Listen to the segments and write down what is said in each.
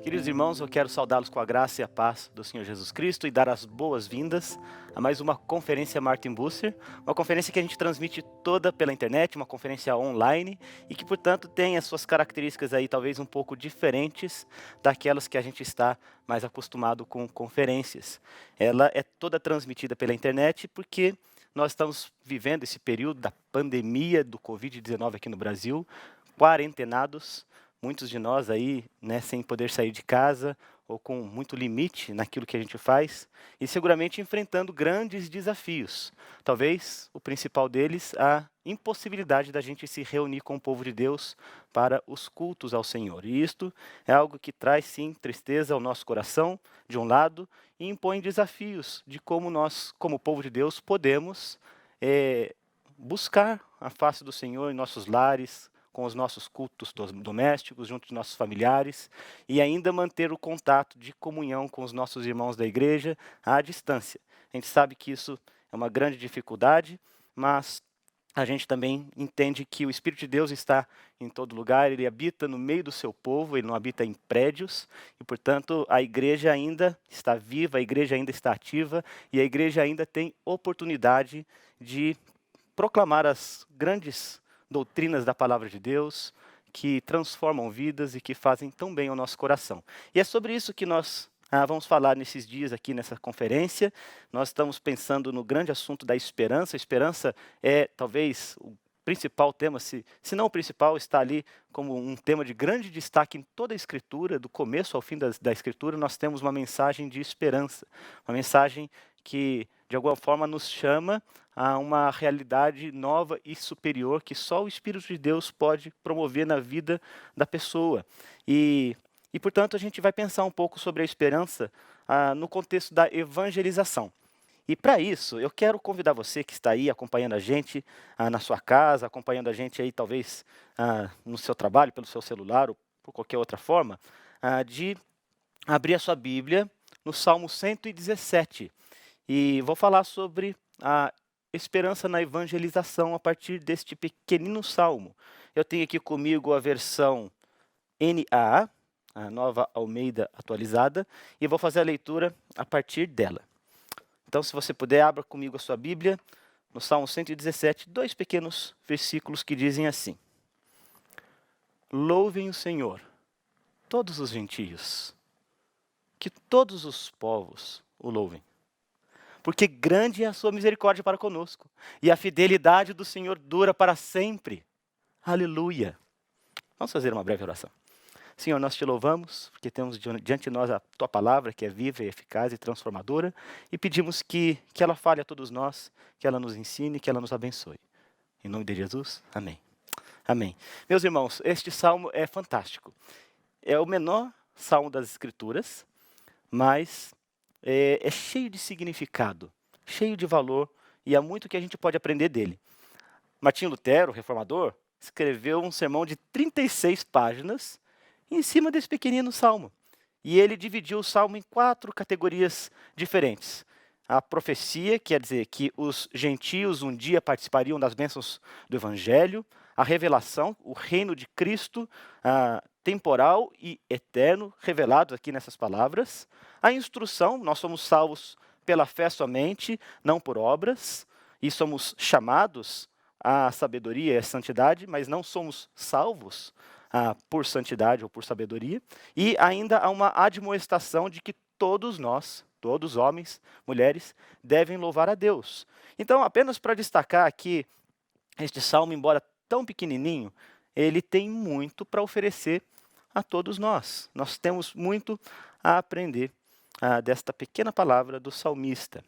Queridos irmãos, eu quero saudá-los com a graça e a paz do Senhor Jesus Cristo e dar as boas-vindas a mais uma conferência Martin Bucer, uma conferência que a gente transmite toda pela internet, uma conferência online e que, portanto, tem as suas características aí talvez um pouco diferentes daquelas que a gente está mais acostumado com conferências. Ela é toda transmitida pela internet porque nós estamos vivendo esse período da pandemia do Covid-19 aqui no Brasil, quarentenados. Muitos de nós aí, né, sem poder sair de casa ou com muito limite naquilo que a gente faz e seguramente enfrentando grandes desafios. Talvez o principal deles, a impossibilidade da gente se reunir com o povo de Deus para os cultos ao Senhor. E isto é algo que traz, sim, tristeza ao nosso coração, de um lado, e impõe desafios de como nós, como povo de Deus, podemos buscar a face do Senhor em nossos lares, com os nossos cultos domésticos, junto de nossos familiares, e ainda manter o contato de comunhão com os nossos irmãos da igreja à distância. A gente sabe que isso é uma grande dificuldade, mas a gente também entende que o Espírito de Deus está em todo lugar, ele habita no meio do seu povo, ele não habita em prédios, e portanto a igreja ainda está viva, a igreja ainda está ativa, e a igreja ainda tem oportunidade de proclamar as grandes doutrinas da palavra de Deus, que transformam vidas e que fazem tão bem ao nosso coração. E é sobre isso que nós vamos falar nesses dias aqui nessa conferência. Nós estamos pensando no grande assunto da esperança. A esperança é talvez o principal tema, se não o principal, está ali como um tema de grande destaque em toda a Escritura, do começo ao fim da Escritura, nós temos uma mensagem de esperança, uma mensagem que de alguma forma nos chama a uma realidade nova e superior que só o Espírito de Deus pode promover na vida da pessoa. E portanto, a gente vai pensar um pouco sobre a esperança no contexto da evangelização. E para isso, eu quero convidar você que está aí acompanhando a gente na sua casa, acompanhando a gente aí talvez no seu trabalho, pelo seu celular ou por qualquer outra forma, de abrir a sua Bíblia no Salmo 117. E vou falar sobre a esperança na evangelização a partir deste pequenino salmo. Eu tenho aqui comigo a versão NAA, a Nova Almeida Atualizada, e vou fazer a leitura a partir dela. Então, se você puder, abra comigo a sua Bíblia, no Salmo 117, 2 pequenos versículos que dizem assim: Louvem o Senhor, todos os gentios, que todos os povos o louvem. Porque grande é a sua misericórdia para conosco, e a fidelidade do Senhor dura para sempre. Aleluia. Vamos fazer uma breve oração. Senhor, nós te louvamos, porque temos diante de nós a tua palavra, que é viva e eficaz e transformadora, e pedimos que ela fale a todos nós, que ela nos ensine, que ela nos abençoe. Em nome de Jesus, amém. Amém. Meus irmãos, este salmo é fantástico. É o menor salmo das Escrituras, mas é cheio de significado, cheio de valor, e há muito que a gente pode aprender dele. Martinho Lutero, reformador, escreveu um sermão de 36 páginas em cima desse pequenino salmo. E ele dividiu o salmo em 4 categorias diferentes. A profecia, quer dizer que os gentios um dia participariam das bênçãos do Evangelho. A revelação, o reino de Cristo, temporal e eterno, revelado aqui nessas palavras. A instrução, nós somos salvos pela fé somente, não por obras. E somos chamados à sabedoria e à santidade, mas não somos salvos por santidade ou por sabedoria, e ainda há uma admoestação de que todos nós, todos homens, mulheres, devem louvar a Deus. Então, apenas para destacar aqui, este salmo, embora tão pequenininho, ele tem muito para oferecer a todos nós. Nós temos muito a aprender desta pequena palavra do salmista.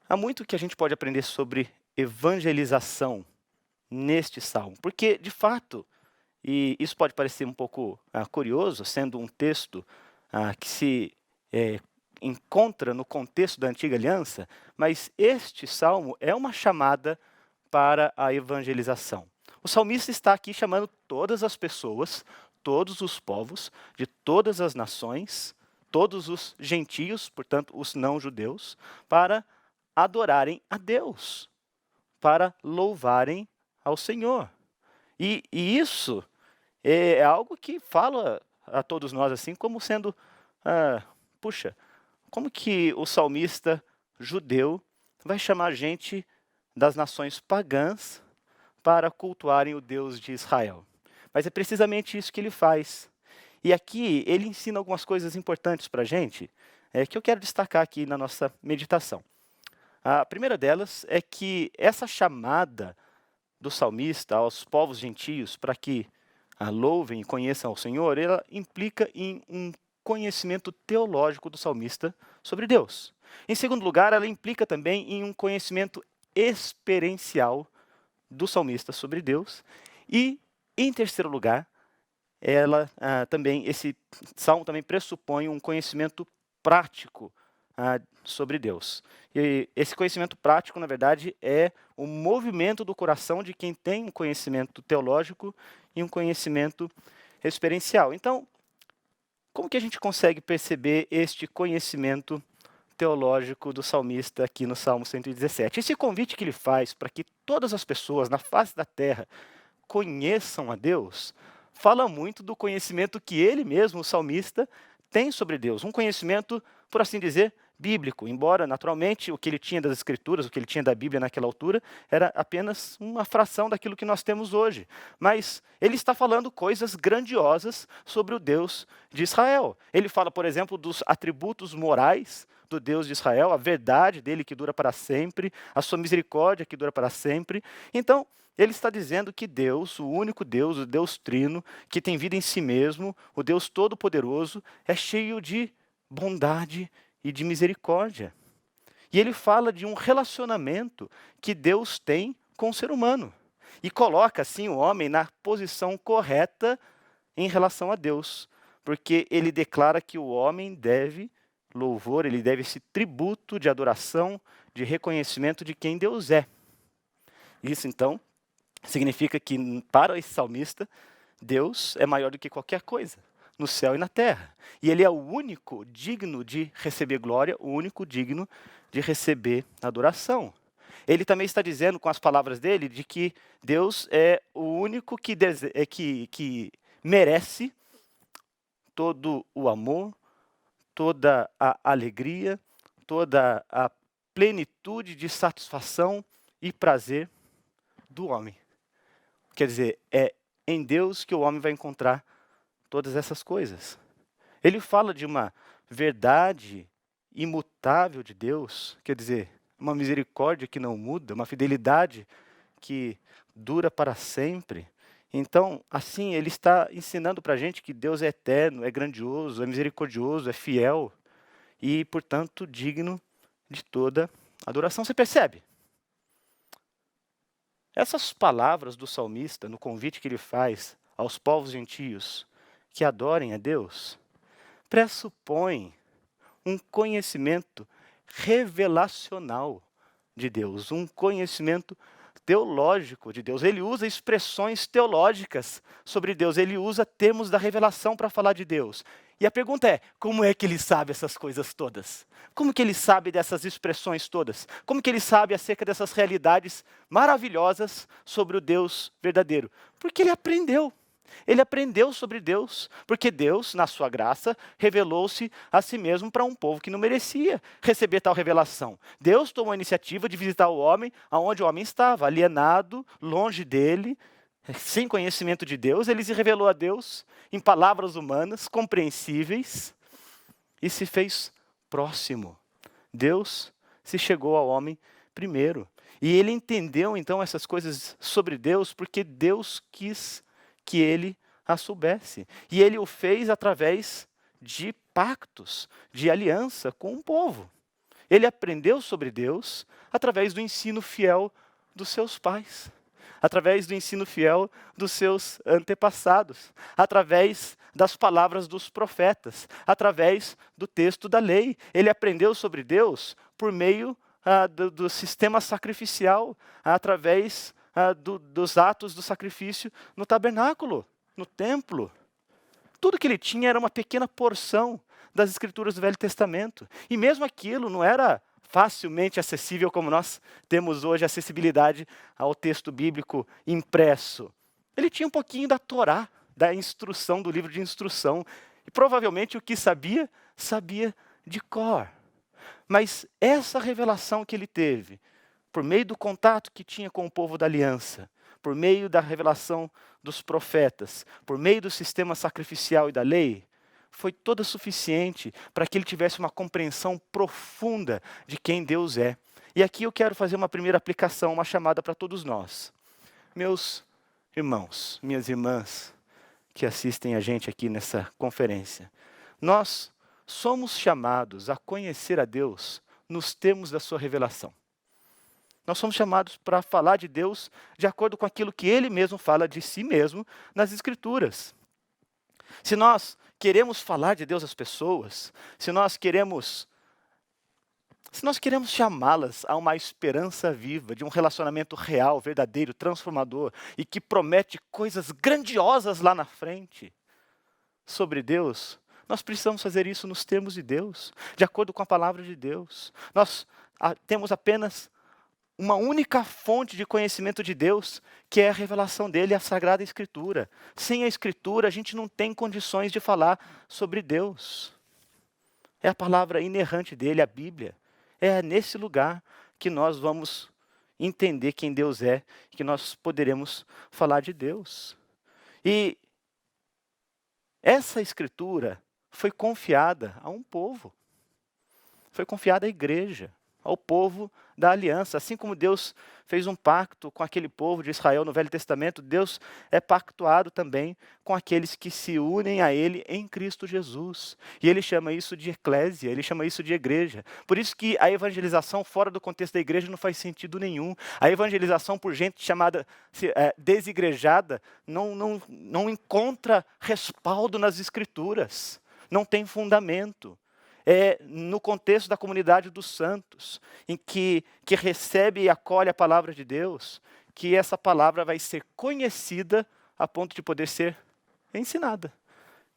Há muito que a gente pode aprender sobre evangelização neste salmo, porque, de fato, e isso pode parecer um pouco curioso, sendo um texto que se encontra no contexto da Antiga Aliança, mas este salmo é uma chamada para a evangelização. O salmista está aqui chamando todas as pessoas, todos os povos, de todas as nações, todos os gentios, portanto, os não-judeus, para adorarem a Deus, para louvarem ao Senhor. E isso é algo que fala a todos nós assim como sendo, puxa, como que o salmista judeu vai chamar gente das nações pagãs para cultuarem o Deus de Israel? Mas é precisamente isso que ele faz. E aqui ele ensina algumas coisas importantes para a gente, que eu quero destacar aqui na nossa meditação. A primeira delas é que essa chamada do salmista aos povos gentios para que louvem e conheçam ao Senhor, ela implica em um conhecimento teológico do salmista sobre Deus. Em segundo lugar, ela implica também em um conhecimento experiencial do salmista sobre Deus. E, em terceiro lugar, esse salmo também pressupõe um conhecimento prático sobre Deus. E esse conhecimento prático, na verdade, é o movimento do coração de quem tem um conhecimento teológico e um conhecimento experiencial. Então, como que a gente consegue perceber este conhecimento teológico do salmista aqui no Salmo 117? Esse convite que ele faz para que todas as pessoas na face da terra conheçam a Deus, fala muito do conhecimento que ele mesmo, o salmista, tem sobre Deus. Um conhecimento, por assim dizer, bíblico, embora, naturalmente, o que ele tinha das Escrituras, o que ele tinha da Bíblia naquela altura, era apenas uma fração daquilo que nós temos hoje. Mas ele está falando coisas grandiosas sobre o Deus de Israel. Ele fala, por exemplo, dos atributos morais do Deus de Israel, a verdade dele que dura para sempre, a sua misericórdia que dura para sempre. Então, ele está dizendo que Deus, o único Deus, o Deus trino, que tem vida em si mesmo, o Deus todo-poderoso, é cheio de bondade e de misericórdia. E ele fala de um relacionamento que Deus tem com o ser humano. E coloca, assim, o homem na posição correta em relação a Deus. Porque ele declara que o homem deve louvor, ele deve esse tributo de adoração, de reconhecimento de quem Deus é. Isso, então, significa que, para esse salmista, Deus é maior do que qualquer coisa, no céu e na terra. E ele é o único digno de receber glória, o único digno de receber adoração. Ele também está dizendo, com as palavras dele, de que Deus é o único que merece todo o amor, toda a alegria, toda a plenitude de satisfação e prazer do homem. Quer dizer, é em Deus que o homem vai encontrar todas essas coisas. Ele fala de uma verdade imutável de Deus, quer dizer, uma misericórdia que não muda, uma fidelidade que dura para sempre. Então, assim, ele está ensinando para a gente que Deus é eterno, é grandioso, é misericordioso, é fiel e, portanto, digno de toda adoração. Você percebe? Essas palavras do salmista, no convite que ele faz aos povos gentios que adorem a Deus, pressupõem um conhecimento revelacional de Deus, um conhecimento teológico de Deus. Ele usa expressões teológicas sobre Deus, ele usa termos da revelação para falar de Deus. E a pergunta é, como é que ele sabe essas coisas todas? Como que ele sabe dessas expressões todas? Como que ele sabe acerca dessas realidades maravilhosas sobre o Deus verdadeiro? Porque ele aprendeu. Ele aprendeu sobre Deus, porque Deus, na sua graça, revelou-se a si mesmo para um povo que não merecia receber tal revelação. Deus tomou a iniciativa de visitar o homem aonde o homem estava, alienado, longe dele, sem conhecimento de Deus. Ele se revelou a Deus em palavras humanas, compreensíveis, e se fez próximo. Deus se chegou ao homem primeiro. E ele entendeu, então, essas coisas sobre Deus, porque Deus quis que ele a soubesse. E ele o fez através de pactos, de aliança com o povo. Ele aprendeu sobre Deus através do ensino fiel dos seus pais, através do ensino fiel dos seus antepassados, através das palavras dos profetas, através do texto da lei. Ele aprendeu sobre Deus por meio do sistema sacrificial, através dos atos do sacrifício no tabernáculo, no templo. Tudo que ele tinha era uma pequena porção das escrituras do Velho Testamento. E mesmo aquilo não era facilmente acessível como nós temos hoje acessibilidade ao texto bíblico impresso. Ele tinha um pouquinho da Torá, da instrução, do livro de instrução. E provavelmente o que sabia, sabia de cor. Mas essa revelação que ele teve, por meio do contato que tinha com o povo da aliança, por meio da revelação dos profetas, por meio do sistema sacrificial e da lei, foi toda suficiente para que ele tivesse uma compreensão profunda de quem Deus é. E aqui eu quero fazer uma primeira aplicação, uma chamada para todos nós. Meus irmãos, minhas irmãs, que assistem a gente aqui nessa conferência, nós somos chamados a conhecer a Deus nos termos da sua revelação. Nós somos chamados para falar de Deus de acordo com aquilo que Ele mesmo fala de si mesmo nas Escrituras. Se nós queremos falar de Deus às pessoas, se nós queremos chamá-las a uma esperança viva, de um relacionamento real, verdadeiro, transformador, e que promete coisas grandiosas lá na frente sobre Deus, nós precisamos fazer isso nos termos de Deus, de acordo com a palavra de Deus. Nós temos apenas uma única fonte de conhecimento de Deus, que é a revelação dele, a Sagrada Escritura. Sem a Escritura, a gente não tem condições de falar sobre Deus. É a palavra inerrante dele, a Bíblia. É nesse lugar que nós vamos entender quem Deus é, que nós poderemos falar de Deus. E essa Escritura foi confiada a um povo. Foi confiada à igreja, ao povo da aliança. Assim como Deus fez um pacto com aquele povo de Israel no Velho Testamento, Deus é pactuado também com aqueles que se unem a Ele em Cristo Jesus. E Ele chama isso de eclésia, Ele chama isso de igreja. Por isso que a evangelização fora do contexto da igreja não faz sentido nenhum. A evangelização por gente chamada desigrejada não encontra respaldo nas Escrituras, não tem fundamento. É no contexto da comunidade dos santos, em que recebe e acolhe a palavra de Deus, que essa palavra vai ser conhecida a ponto de poder ser ensinada,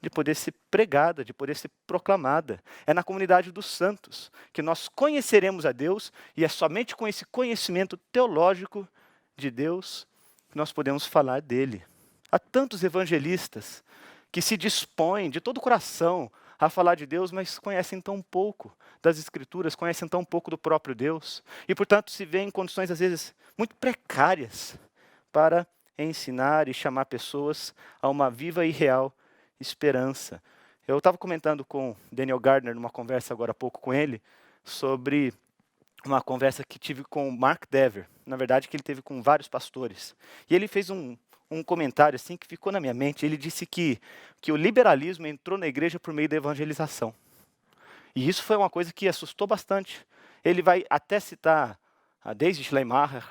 de poder ser pregada, de poder ser proclamada. É na comunidade dos santos que nós conheceremos a Deus, e é somente com esse conhecimento teológico de Deus que nós podemos falar dele. Há tantos evangelistas que se dispõem de todo o coração a falar de Deus, mas conhecem tão pouco das Escrituras, conhecem tão pouco do próprio Deus, e portanto se vêem em condições às vezes muito precárias para ensinar e chamar pessoas a uma viva e real esperança. Eu estava comentando com Daniel Gardner, numa conversa agora há pouco com ele, sobre uma conversa que tive com Mark Dever, na verdade que ele teve com vários pastores, e ele fez um comentário assim que ficou na minha mente. Ele disse que o liberalismo entrou na igreja por meio da evangelização. E isso foi uma coisa que assustou bastante. Ele vai até citar desde Schleiermacher,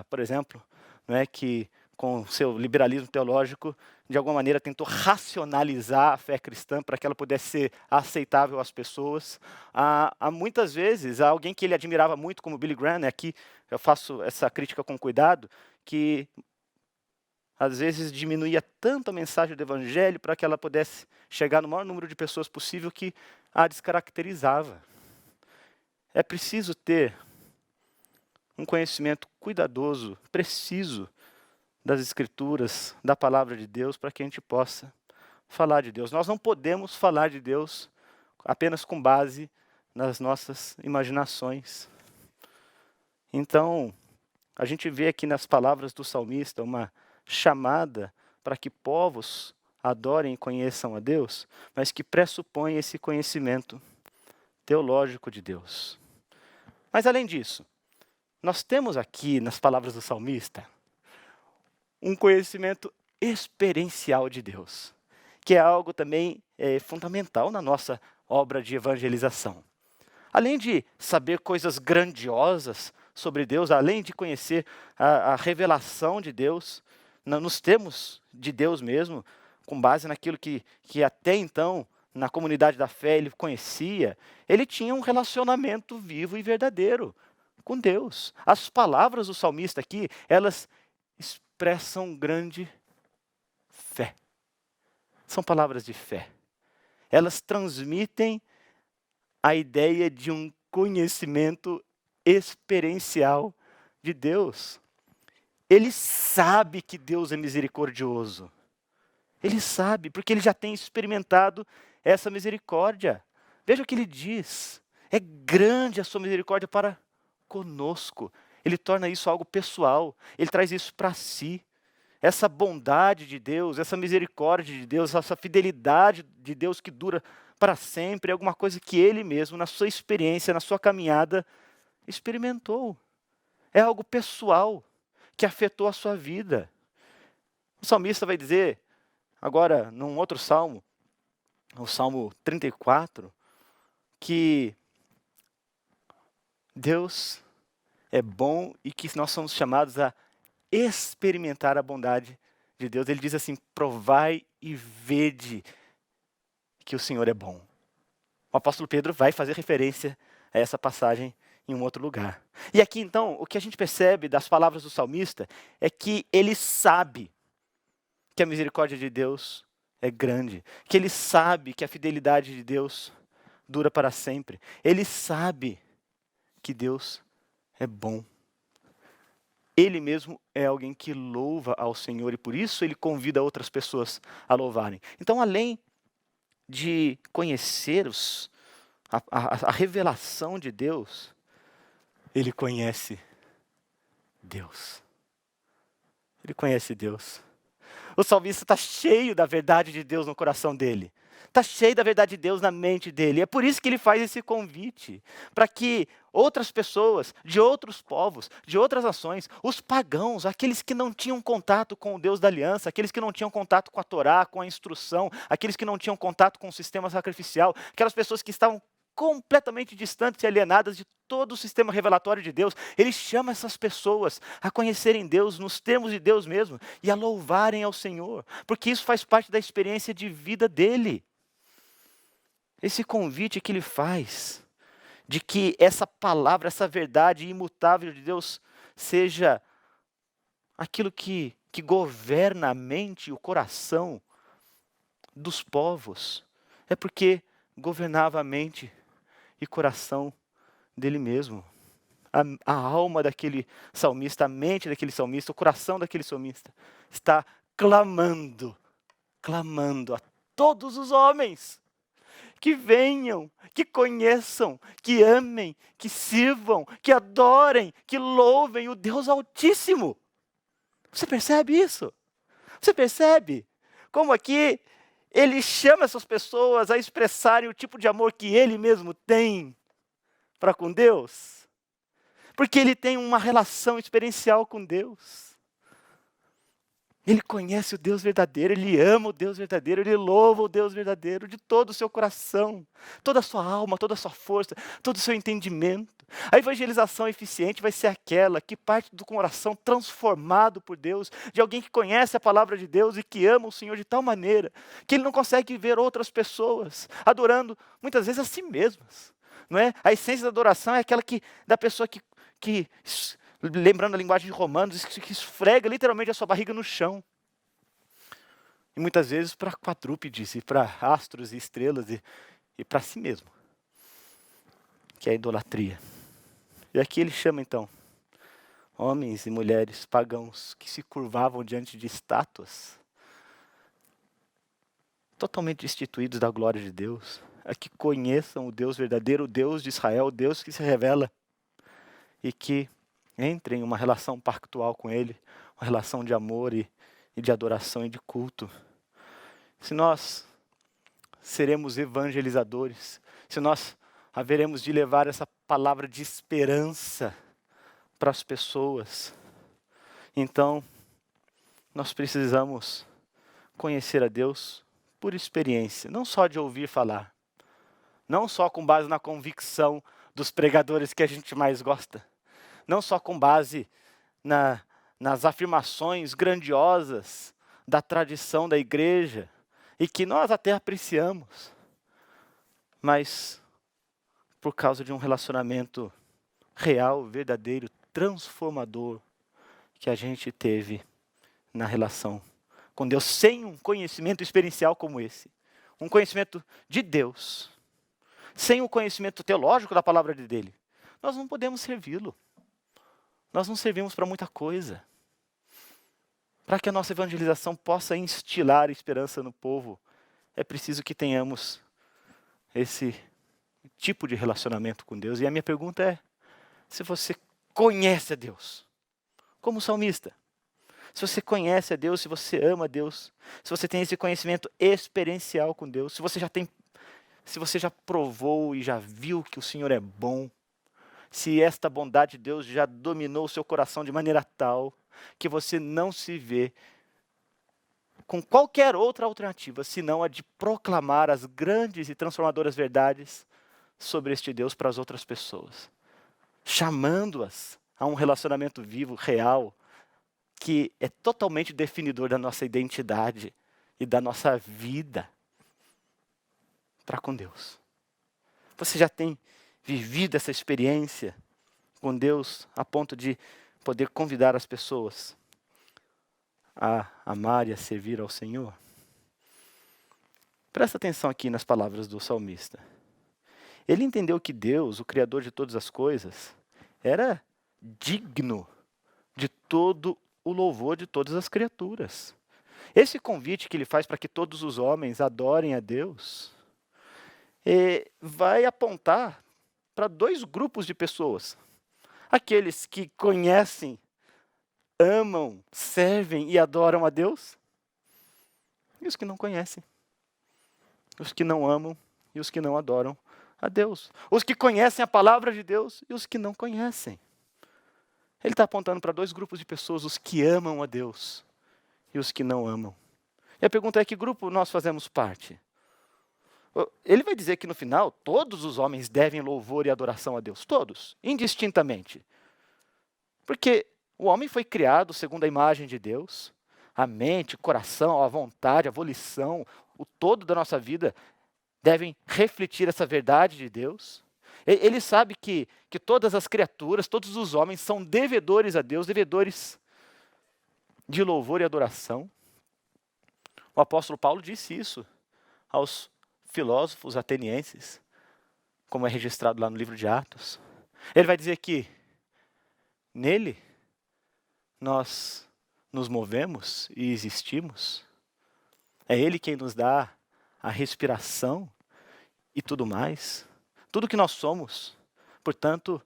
por exemplo, né, que com seu liberalismo teológico, de alguma maneira tentou racionalizar a fé cristã para que ela pudesse ser aceitável às pessoas. Há muitas vezes, há alguém que ele admirava muito, como Billy Graham, né, aqui eu faço essa crítica com cuidado, que às vezes diminuía tanto a mensagem do Evangelho para que ela pudesse chegar no maior número de pessoas possível, que a descaracterizava. É preciso ter um conhecimento cuidadoso, preciso das Escrituras, da palavra de Deus, para que a gente possa falar de Deus. Nós não podemos falar de Deus apenas com base nas nossas imaginações. Então, a gente vê aqui nas palavras do salmista uma chamada para que povos adorem e conheçam a Deus, mas que pressupõe esse conhecimento teológico de Deus. Mas além disso, nós temos aqui nas palavras do salmista um conhecimento experiencial de Deus, que é algo também fundamental na nossa obra de evangelização. Além de saber coisas grandiosas sobre Deus, além de conhecer a revelação de Deus, nos termos de Deus mesmo, com base naquilo que até então, na comunidade da fé, ele conhecia, ele tinha um relacionamento vivo e verdadeiro com Deus. As palavras do salmista aqui, elas expressam grande fé. São palavras de fé. Elas transmitem a ideia de um conhecimento experiencial de Deus. Ele sabe que Deus é misericordioso. Ele sabe, porque ele já tem experimentado essa misericórdia. Veja o que ele diz. É grande a sua misericórdia para conosco. Ele torna isso algo pessoal. Ele traz isso para si. Essa bondade de Deus, essa misericórdia de Deus, essa fidelidade de Deus que dura para sempre, é alguma coisa que ele mesmo, na sua experiência, na sua caminhada, experimentou. É algo pessoal que afetou a sua vida. O salmista vai dizer, agora, num outro salmo, o Salmo 34, que Deus é bom e que nós somos chamados a experimentar a bondade de Deus. Ele diz assim, provai e vede que o Senhor é bom. O apóstolo Pedro vai fazer referência a essa passagem em um outro lugar. E aqui então, o que a gente percebe das palavras do salmista é que ele sabe que a misericórdia de Deus é grande, que ele sabe que a fidelidade de Deus dura para sempre. Ele sabe que Deus é bom. Ele mesmo é alguém que louva ao Senhor e por isso ele convida outras pessoas a louvarem. Então, além de conhecer a revelação de Deus, ele conhece Deus. Ele conhece Deus. O salmista está cheio da verdade de Deus no coração dele. Está cheio da verdade de Deus na mente dele. É por isso que ele faz esse convite. Para que outras pessoas, de outros povos, de outras nações, os pagãos, aqueles que não tinham contato com o Deus da aliança, aqueles que não tinham contato com a Torá, com a instrução, aqueles que não tinham contato com o sistema sacrificial, aquelas pessoas que estavam completamente distantes e alienadas de todo o sistema revelatório de Deus, ele chama essas pessoas a conhecerem Deus nos termos de Deus mesmo e a louvarem ao Senhor, porque isso faz parte da experiência de vida dele. Esse convite que ele faz, de que essa palavra, essa verdade imutável de Deus seja aquilo que governa a mente e o coração dos povos, é porque governava a mente e coração dele mesmo. A alma daquele salmista, a mente daquele salmista, o coração daquele salmista está clamando a todos os homens que venham, que conheçam, que amem, que sirvam, que adorem, que louvem o Deus Altíssimo. Você percebe isso? Você percebe como aqui ele chama essas pessoas a expressarem o tipo de amor que ele mesmo tem para com Deus? Porque ele tem uma relação experiencial com Deus. Ele conhece o Deus verdadeiro, ele ama o Deus verdadeiro, ele louva o Deus verdadeiro de todo o seu coração, toda a sua alma, toda a sua força, todo o seu entendimento. A evangelização eficiente vai ser aquela que parte do coração transformado por Deus, de alguém que conhece a palavra de Deus e que ama o Senhor de tal maneira que ele não consegue ver outras pessoas adorando muitas vezes a si mesmas. Não é? A essência da adoração é aquela da pessoa que lembrando a linguagem de Romanos, que esfrega literalmente a sua barriga no chão. E muitas vezes para quadrúpedes, e para astros e estrelas, e para si mesmo. Que é a idolatria. E aqui ele chama então, homens e mulheres pagãos que se curvavam diante de estátuas, totalmente destituídos da glória de Deus, a que conheçam o Deus verdadeiro, o Deus de Israel, o Deus que se revela, e que entrem em uma relação pactual com Ele, uma relação de amor e de adoração e de culto. Se nós seremos evangelizadores, se nós haveremos de levar essa palavra de esperança para as pessoas, então nós precisamos conhecer a Deus por experiência, não só de ouvir falar, não só com base na convicção dos pregadores que a gente mais gosta, não só com base nas afirmações grandiosas da tradição da igreja, e que nós até apreciamos, mas por causa de um relacionamento real, verdadeiro, transformador, que a gente teve na relação com Deus, sem um conhecimento experiencial como esse, um conhecimento de Deus, sem o conhecimento teológico da palavra dele, nós não podemos servi-lo. Nós não servimos para muita coisa. Para que a nossa evangelização possa instilar esperança no povo, é preciso que tenhamos esse tipo de relacionamento com Deus. E a minha pergunta é, se você conhece a Deus, como salmista, se você conhece a Deus, se você ama a Deus, se você tem esse conhecimento experiencial com Deus, se você já provou e já viu que o Senhor é bom, se esta bondade de Deus já dominou o seu coração de maneira tal que você não se vê com qualquer outra alternativa, senão a de proclamar as grandes e transformadoras verdades sobre este Deus para as outras pessoas, chamando-as a um relacionamento vivo, real, que é totalmente definidor da nossa identidade e da nossa vida para com Deus. Você já tem vivido essa experiência com Deus a ponto de poder convidar as pessoas a amar e a servir ao Senhor? Presta atenção aqui nas palavras do salmista. Ele entendeu que Deus, o Criador de todas as coisas, era digno de todo o louvor de todas as criaturas. Esse convite que ele faz para que todos os homens adorem a Deus, vai apontar para dois grupos de pessoas. Aqueles que conhecem, amam, servem e adoram a Deus, e os que não conhecem. Os que não amam e os que não adoram a Deus. Os que conhecem a palavra de Deus e os que não conhecem. Ele está apontando para dois grupos de pessoas, os que amam a Deus e os que não amam. E a pergunta é, que grupo nós fazemos parte? Ele vai dizer que no final, todos os homens devem louvor e adoração a Deus. Todos, indistintamente. Porque o homem foi criado segundo a imagem de Deus. A mente, o coração, a vontade, a volição, o todo da nossa vida devem refletir essa verdade de Deus. Ele sabe que todas as criaturas, todos os homens são devedores a Deus, devedores de louvor e adoração. O apóstolo Paulo disse isso aos filósofos atenienses, como é registrado lá no livro de Atos. Ele vai dizer que nele nós nos movemos e existimos. É Ele quem nos dá a respiração e tudo mais. Tudo que nós somos, portanto,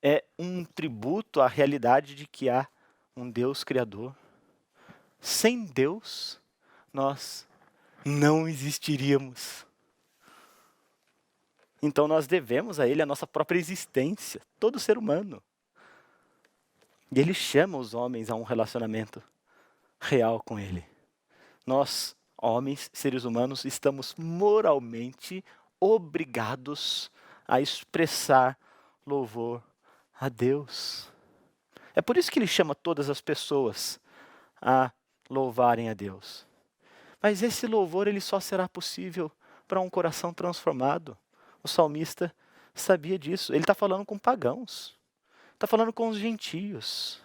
é um tributo à realidade de que há um Deus Criador. Sem Deus, nós não existiríamos. Então nós devemos a Ele a nossa própria existência, todo ser humano. E Ele chama os homens a um relacionamento real com Ele. Nós, homens, seres humanos, estamos moralmente obrigados a expressar louvor a Deus. É por isso que Ele chama todas as pessoas a louvarem a Deus. Mas esse louvor ele só será possível para um coração transformado. O salmista sabia disso. Ele está falando com pagãos. Está falando com os gentios.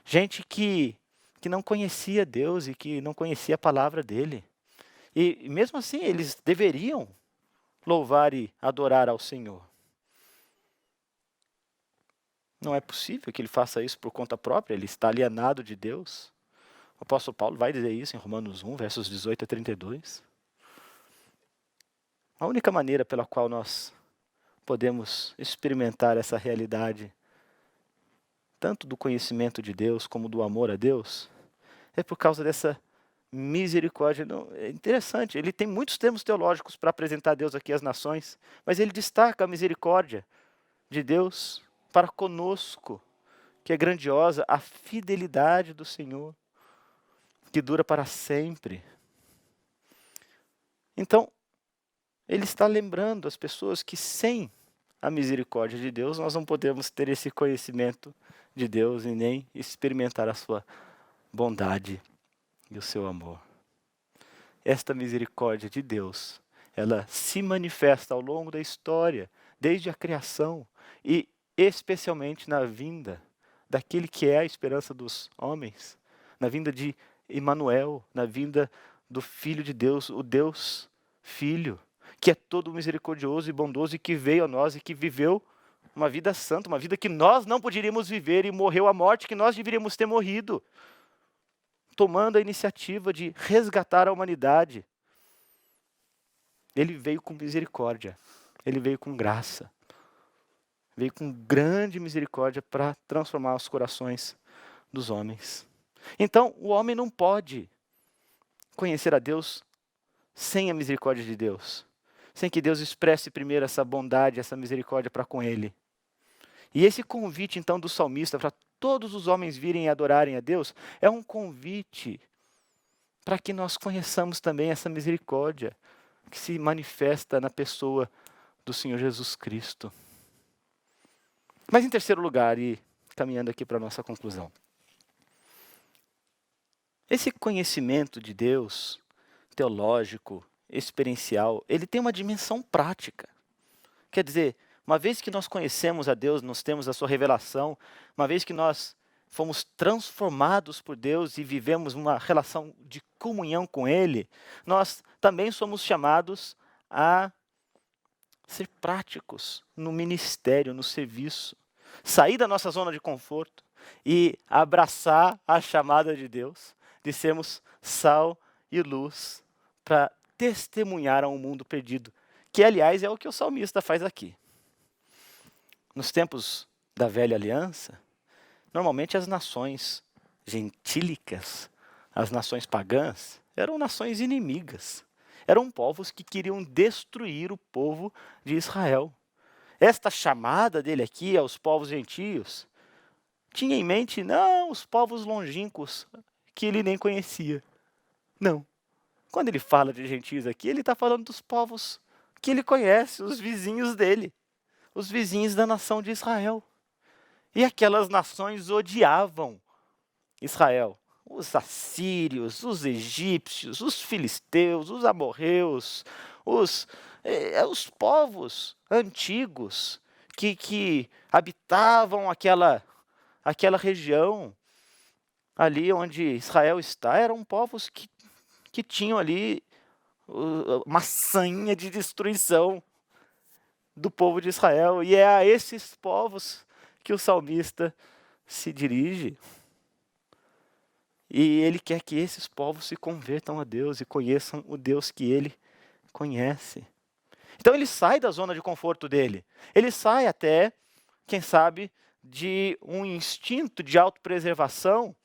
Gente que não conhecia Deus e que não conhecia a palavra dele. E mesmo assim, eles deveriam louvar e adorar ao Senhor. Não é possível que ele faça isso por conta própria, ele está alienado de Deus. O apóstolo Paulo vai dizer isso em Romanos 1, versos 18 a 32. A única maneira pela qual nós podemos experimentar essa realidade, tanto do conhecimento de Deus como do amor a Deus, é por causa dessa misericórdia. Não, é interessante, ele tem muitos termos teológicos para apresentar Deus aqui às nações, mas ele destaca a misericórdia de Deus para conosco, que é grandiosa, a fidelidade do Senhor, que dura para sempre. Então, ele está lembrando as pessoas que sem a misericórdia de Deus, nós não podemos ter esse conhecimento de Deus e nem experimentar a sua bondade e o seu amor. Esta misericórdia de Deus, ela se manifesta ao longo da história, desde a criação e especialmente na vinda daquele que é a esperança dos homens, na vinda de Emanuel, na vinda do Filho de Deus, o Deus Filho, que é todo misericordioso e bondoso e que veio a nós e que viveu uma vida santa, uma vida que nós não poderíamos viver e morreu a morte que nós deveríamos ter morrido. tomando a iniciativa de resgatar a humanidade. Ele veio com misericórdia, ele veio com graça, veio com grande misericórdia para transformar os corações dos homens. Então, o homem não pode conhecer a Deus sem a misericórdia de Deus, sem que Deus expresse primeiro essa bondade, essa misericórdia para com ele. E esse convite, então, do salmista para todos os homens virem e adorarem a Deus, é um convite para que nós conheçamos também essa misericórdia que se manifesta na pessoa do Senhor Jesus Cristo. Mas em terceiro lugar, e caminhando aqui para a nossa conclusão, esse conhecimento de Deus, teológico, experiencial, ele tem uma dimensão prática. Quer dizer, uma vez que nós conhecemos a Deus, nós temos a sua revelação, uma vez que nós fomos transformados por Deus e vivemos uma relação de comunhão com Ele, nós também somos chamados a ser práticos no ministério, no serviço, sair da nossa zona de conforto e abraçar a chamada de Deus, de sermos sal e luz para testemunhar a um mundo perdido, que aliás é o que o salmista faz aqui. Nos tempos da velha aliança, normalmente as nações gentílicas, as nações pagãs, eram nações inimigas. Eram povos que queriam destruir o povo de Israel. Esta chamada dele aqui aos povos gentios tinha em mente não os povos longínquos que ele nem conhecia. Não. Quando ele fala de gentios aqui, ele está falando dos povos que ele conhece, os vizinhos dele, os vizinhos da nação de Israel. E aquelas nações odiavam Israel. Os assírios, os egípcios, os filisteus, os amorreus, os povos antigos que habitavam aquela região ali onde Israel está, eram povos que tinham ali uma sanha de destruição do povo de Israel. E é a esses povos que o salmista se dirige. E ele quer que esses povos se convertam a Deus e conheçam o Deus que ele conhece. Então ele sai da zona de conforto dele. Ele sai até, quem sabe, de um instinto de autopreservação,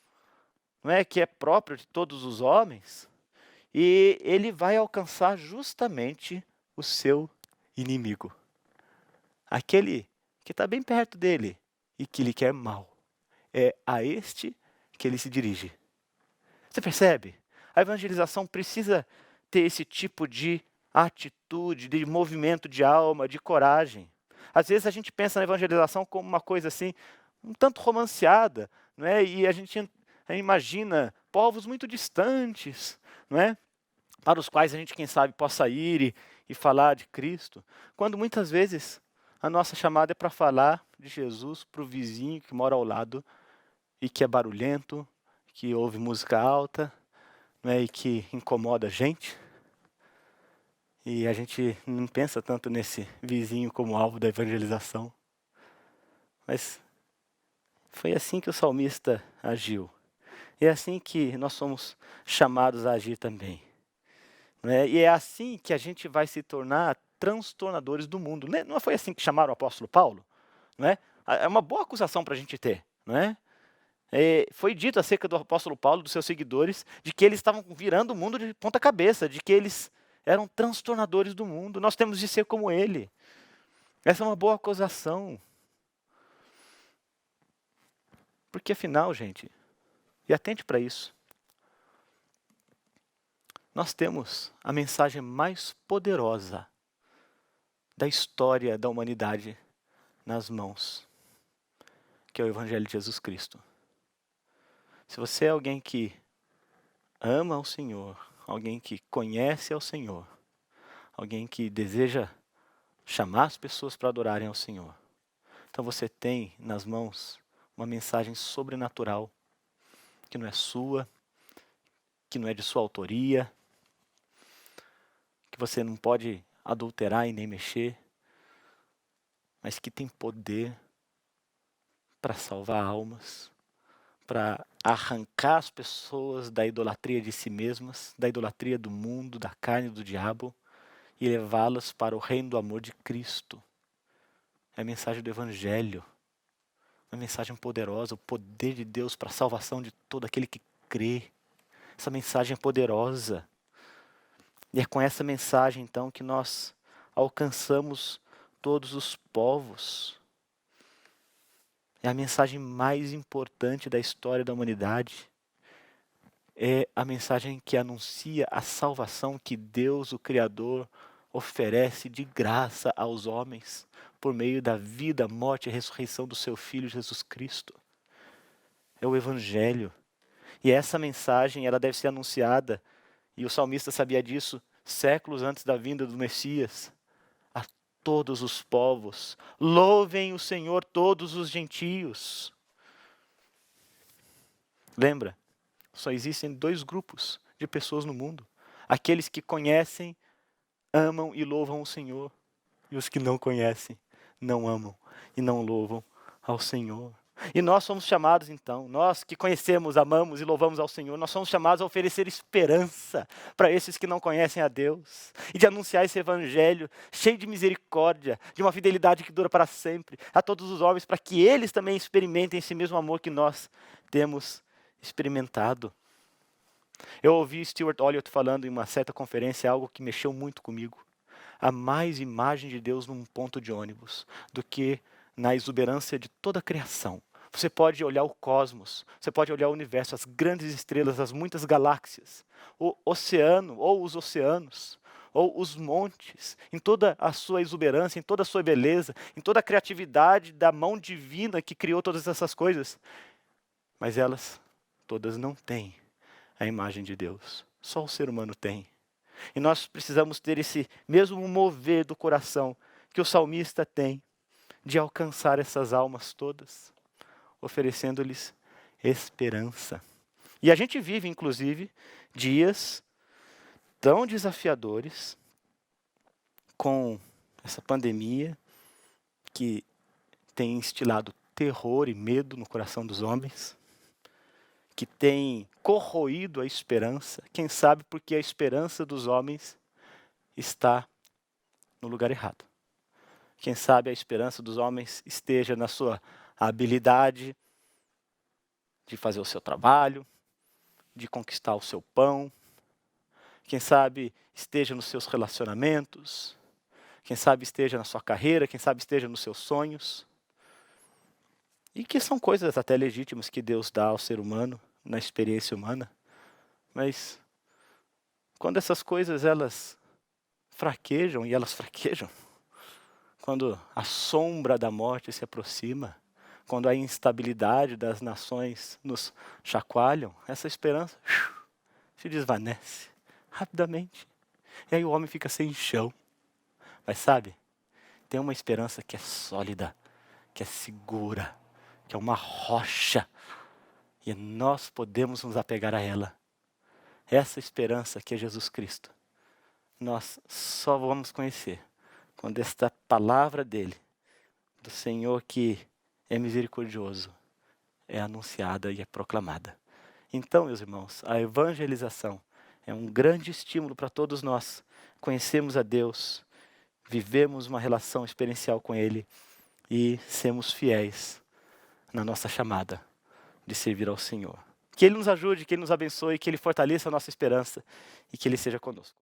não é, que é próprio de todos os homens. E ele vai alcançar justamente o seu inimigo. Aquele que está bem perto dele e que lhe quer mal. É a este que ele se dirige. Você percebe? A evangelização precisa ter esse tipo de atitude, de movimento de alma, de coragem. Às vezes a gente pensa na evangelização como uma coisa assim, um tanto romanceada, não é? E a gente imagina povos muito distantes, não é? Para os quais a gente, quem sabe, possa ir e falar de Cristo, quando muitas vezes a nossa chamada é para falar de Jesus para o vizinho que mora ao lado e que é barulhento, que ouve música alta, né, e que incomoda a gente. E a gente não pensa tanto nesse vizinho como alvo da evangelização. Mas foi assim que o salmista agiu. E é assim que nós somos chamados a agir também. Né? E é assim que a gente vai se tornar transtornadores do mundo. Não foi assim que chamaram o apóstolo Paulo? Não é? É uma boa acusação para a gente ter. Não é? Foi dito acerca do apóstolo Paulo, dos seus seguidores, de que eles estavam virando o mundo de ponta cabeça, de que eles eram transtornadores do mundo. Nós temos de ser como ele. Essa é uma boa acusação. Porque afinal, gente, e atente para isso, nós temos a mensagem mais poderosa da história da humanidade nas mãos, que é o Evangelho de Jesus Cristo. Se você é alguém que ama ao Senhor, alguém que conhece ao Senhor, alguém que deseja chamar as pessoas para adorarem ao Senhor, então você tem nas mãos uma mensagem sobrenatural, que não é sua, que não é de sua autoria, que você não pode adulterar e nem mexer, mas que tem poder para salvar almas, para arrancar as pessoas da idolatria de si mesmas, da idolatria do mundo, da carne do diabo, e levá-las para o reino do amor de Cristo. É a mensagem do Evangelho, uma mensagem poderosa, o poder de Deus para a salvação de todo aquele que crê. Essa mensagem é poderosa. E é com essa mensagem, então, que nós alcançamos todos os povos. É a mensagem mais importante da história da humanidade. É a mensagem que anuncia a salvação que Deus, o Criador, oferece de graça aos homens por meio da vida, morte e ressurreição do seu Filho Jesus Cristo. É o Evangelho. E essa mensagem ela deve ser anunciada, e o salmista sabia disso séculos antes da vinda do Messias, a todos os povos. Louvem o Senhor todos os gentios. Lembra? Só existem 2 grupos de pessoas no mundo. Aqueles que conhecem, amam e louvam o Senhor. E os que não conhecem, não amam e não louvam ao Senhor. E nós somos chamados então, nós que conhecemos, amamos e louvamos ao Senhor, nós somos chamados a oferecer esperança para esses que não conhecem a Deus. E de anunciar esse evangelho cheio de misericórdia, de uma fidelidade que dura para sempre, a todos os homens, para que eles também experimentem esse mesmo amor que nós temos experimentado. Eu ouvi Stuart Olliott falando em uma certa conferência algo que mexeu muito comigo. Há mais imagem de Deus num ponto de ônibus do que na exuberância de toda a criação. Você pode olhar o cosmos, você pode olhar o universo, as grandes estrelas, as muitas galáxias, o oceano ou os oceanos, ou os montes, em toda a sua exuberância, em toda a sua beleza, em toda a criatividade da mão divina que criou todas essas coisas. Mas elas todas não têm a imagem de Deus. Só o ser humano tem. E nós precisamos ter esse mesmo mover do coração que o salmista tem, de alcançar essas almas todas, oferecendo-lhes esperança. E a gente vive, inclusive, dias tão desafiadores com essa pandemia que tem instilado terror e medo no coração dos homens, que tem corroído a esperança, quem sabe porque a esperança dos homens está no lugar errado. Quem sabe a esperança dos homens esteja na sua habilidade de fazer o seu trabalho, de conquistar o seu pão. Quem sabe esteja nos seus relacionamentos. Quem sabe esteja na sua carreira, quem sabe esteja nos seus sonhos. E que são coisas até legítimas que Deus dá ao ser humano, na experiência humana. Mas quando essas coisas elas fraquejam, e elas fraquejam, quando a sombra da morte se aproxima, quando a instabilidade das nações nos chacoalham, essa esperança se desvanece rapidamente. E aí o homem fica sem chão. Mas sabe, tem uma esperança que é sólida, que é segura, que é uma rocha. E nós podemos nos apegar a ela. Essa esperança que é Jesus Cristo, nós só vamos conhecer quando esta palavra dele, do Senhor que é misericordioso, é anunciada e é proclamada. Então, meus irmãos, a evangelização é um grande estímulo para todos nós. Conhecemos a Deus, vivemos uma relação experiencial com Ele e sermos fiéis na nossa chamada de servir ao Senhor. Que Ele nos ajude, que Ele nos abençoe, que Ele fortaleça a nossa esperança e que Ele seja conosco.